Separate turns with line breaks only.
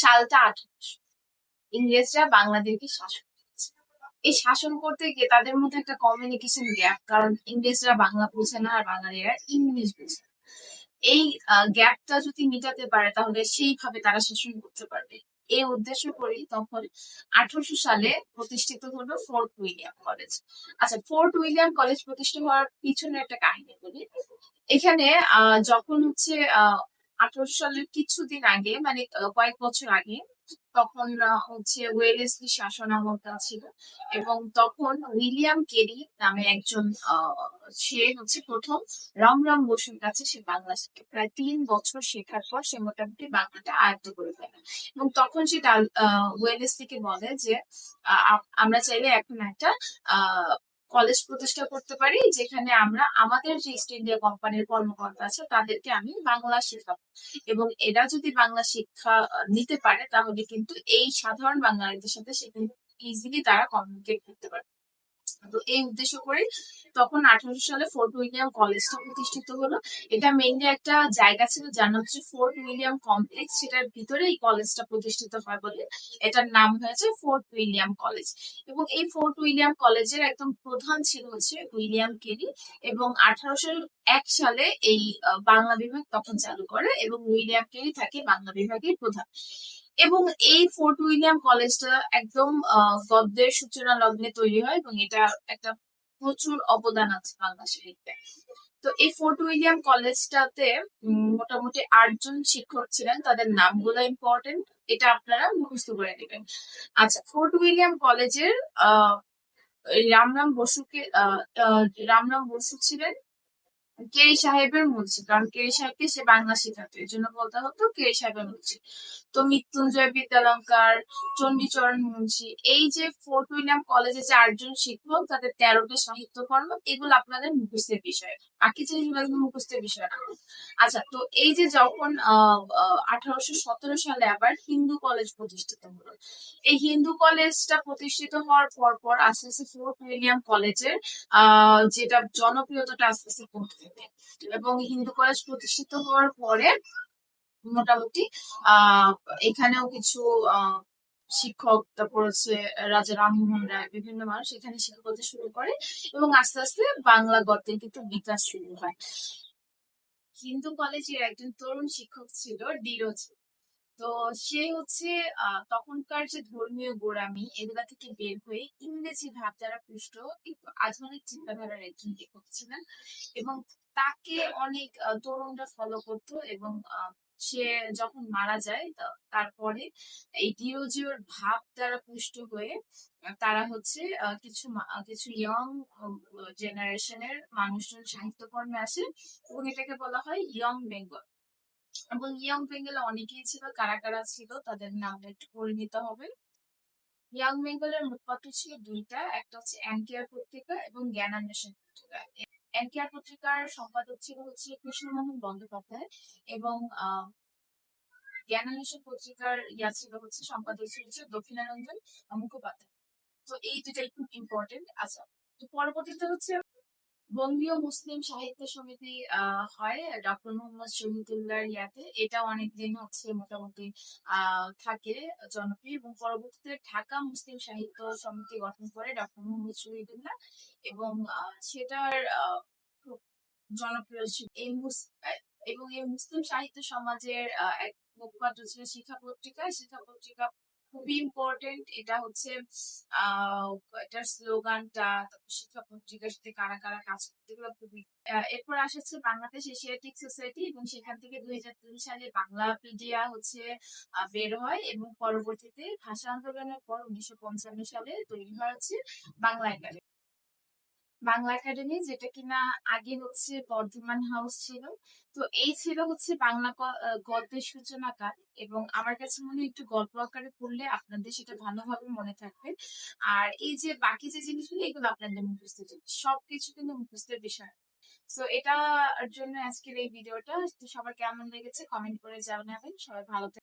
সালটা 1800। ইংরেজরা বাংলাদেশকে শাসন করেছে। এই শাসন করতে গিয়ে তাদের মধ্যে একটা কমিউনিকেশন গ্যাপ, কারণ ইংরেজরা বাংলা বোঝে না আর বাঙালিরা ইংলিশ বোঝে না। এই গ্যাপটা যদি মিটাতে পারে তাহলে সেইভাবে তারা শাসন করতে পারবে। এই উদ্দেশ্য করেই তখন 1800 সালে প্রতিষ্ঠিত হলো ফোর্ট উইলিয়াম কলেজ। আচ্ছা, ফোর্ট উইলিয়াম কলেজ প্রতিষ্ঠা হওয়ার পিছনে একটা কাহিনী বলি। এখানে যখন হচ্ছে 1800 সালের কিছুদিন আগে, মানে কয়েক বছর আগে, তখন হচ্ছে ওয়েলেসলি শাসন আমলটা ছিল। এবং তখন উইলিয়াম কেরি নামে একজন সে হচ্ছে প্রথম রামরাম বসুর কাছে সে বাংলা শিখে। প্রায় 3 বছর শেখার পর সে মোটামুটি বাংলাটা আয়ত্ত করে ফেলে। এবং তখন সে ওয়েলেসলিকে বলে যে আমরা চাইলে এখন একটা কলেজ প্রতিষ্ঠা করতে পারি, যেখানে আমরা আমাদের যে ইস্ট ইন্ডিয়া কোম্পানির কর্মকর্তা আছে তাদেরকে আমি বাংলা শেখাবো। এবং এরা যদি বাংলা শিক্ষা নিতে পারে তাহলে কিন্তু এই সাধারণ বাঙালিদের সাথে সে কিন্তু ইজিলি তারা কমিউনিকেট করতে পারে। তো এই উদ্দেশ্য করে তখন 1800 সালে ফোর্ট উইলিয়াম কলেজটা প্রতিষ্ঠিত হলো। এটা মেইনলি একটা জায়গা ছিল যার নাম হচ্ছে ফোর্ট উইলিয়াম কমপ্লেক্স, সেটার ভিতরে এই কলেজটা প্রতিষ্ঠিত হয় বলে এটার নাম হয়েছে ফোর্ট উইলিয়াম কলেজ। এবং এই ফোর্ট উইলিয়াম কলেজের একদম প্রধান ছিল হচ্ছে উইলিয়াম কেরি। এবং 1801 সালে এই বাংলা বিভাগ তখন চালু করে এবং উইলিয়াম কেরি থাকে বাংলা বিভাগের প্রধান। এবং এই ফোর্ট উইলিয়াম কলেজটা একদম গদ্যের সূচনা লগ্নে তৈরি হয় এবং এটা একটা প্রচুর অবদান আছে বাংলা সাহিত্যে। তো এই ফোর্ট উইলিয়াম কলেজটাতে মোটামুটি 8 জন শিক্ষক ছিলেন, তাদের নামগুলো ইম্পর্টেন্ট, এটা আপনারা মুখস্থ করে নেবেন। আচ্ছা, ফোর্ট উইলিয়াম কলেজের রামরাম বসুকে রামরাম বসু ছিলেন কেরি সাহেবের মুন্সি, কারণ কেরি সাহেবকে সে বাংলা শেখাতো, এই জন্য বলতে হতো কেরি সাহেবের মুন্সি। তো মৃত্যুঞ্জয় বিদ্যালঙ্কার, চণ্ডীচরণ মুন্সি, এই যে ফোর্ট উইলিয়াম কলেজে যে 8 জন শিক্ষক, তাদের 13টা সাহিত্যকর্ম, এগুলো আপনাদের মুখস্থের বিষয়। বাকি জিনিসগুলো মুখস্থের বিষয় না। আচ্ছা, তো এই যে যখন 1817 সালে আবার হিন্দু কলেজ প্রতিষ্ঠিত হলো, এই হিন্দু কলেজটা প্রতিষ্ঠিত হওয়ার পর পর আস্তে আস্তে ফোর্ট উইলিয়াম কলেজের যেটা জনপ্রিয়তাটা আস্তে আস্তে কমতে থাকে। এবং হিন্দু কলেজ প্রতিষ্ঠিত হওয়ার পরে মোটামুটি আহ এখানেও কিছু শিক্ষক, তারপর হচ্ছে রাজা রামমোহন রায়, বিভিন্ন মানুষ এখানে শিক্ষা করতে শুরু করে এবং আস্তে আস্তে বাংলা গদ্যের কিন্তু বিকাশ শুরু হয়। হিন্দু কলেজের একজন তরুণ শিক্ষক ছিল ডিরোজ। তো সে হচ্ছে তখনকার যে ধর্মীয় গোড়ামি এগুলা থেকে বের হয়ে ইংরেজি ভাবধারা পুষ্ট একটু আধুনিক চিন্তাধারার একজন লেখক ছিলেন। এবং তাকে অনেক তরুণরা ফলো করতো। এবং সে যখন মারা যায় তারপরে এই ডিরোজিওর ভাব দ্বারা পুষ্ট হয়ে তারা হচ্ছে কিছু ইয়ং জেনারেশনের মানুষজন সাহিত্যকর্মে আসে এবং এটাকে বলা হয় ইয়ং বেঙ্গল। এবং ইয়ং বেঙ্গলে অনেকেই ছিল, কারা কারা ছিল তাদের নামটা একটু করে নিতে হবে। ইয়াং বেঙ্গলের মুখপাত্র ছিল দুইটা, একটা হচ্ছে এনকেআর পত্রিকা এবং জ্ঞানান্বেষণ পত্রিকা। এনকেআর পত্রিকার সম্পাদক ছিল হচ্ছে কৃষ্ণমোহন বন্দ্যোপাধ্যায় এবং জ্ঞানান্বেষণ পত্রিকার ছিল হচ্ছে সম্পাদক ছিল হচ্ছে দক্ষিণারঞ্জন মুখোপাধ্যায়। তো এই দুটাই খুব ইম্পর্টেন্ট। আচ্ছা, তো পরবর্তীতে হচ্ছে বঙ্গীয় মুসলিম সাহিত্য সমিতি হয় ডক্টর মোহাম্মদ শহীদুল্লাহর ইয়াতে। এটা অনেকদিন হচ্ছে মোটামুটি থাকে জনপ্রিয়। এবং পরবর্তীতে ঢাকা মুসলিম সাহিত্য সমিতি গঠন করে ডক্টর মোহাম্মদ শহীদুল্লাহ। এবং সেটার খুব জনপ্রিয় ছিল এবং এই মুসলিম সাহিত্য সমাজের এক মুখপাত্র ছিল শিক্ষা পত্রিকা। শিক্ষা পত্রিকা খুবই ইম্পর্টেন্ট। এটা হচ্ছে এটার স্লোগানটা, শিক্ষা পত্রিকার সাথে কারা কারা কাজ করতে, এগুলো খুবই। এরপর আসছে বাংলাদেশ এশিয়াটিক সোসাইটি এবং সেখান থেকে 2003 সালে বাংলাপিডিয়া হচ্ছে বের হয়। এবং পরবর্তীতে ভাষা আন্দোলনের পর 1955 সালে তৈরি হয় হচ্ছে বাংলা একাডেমি। বাংলা একাডেমি, যেটা কিনা আগে হচ্ছে বর্ধমান হাউস ছিল। তো এই ছিল হচ্ছে বাংলা গদ্যের সূচনাকাল। এবং আমার কাছে মনে হয় একটু গল্প আকারে পড়লে আপনাদের সেটা ভালোভাবে মনে থাকবে। আর এই যে বাকি যে জিনিসগুলো এগুলো আপনাদের মুখস্থ, সবকিছু কিন্তু মুখস্থের বিষয়। তো এটার জন্য আজকের এই ভিডিওটা। সবার কেমন লেগেছে কমেন্ট করে জানাবেন। সবাই ভালো থাকবেন।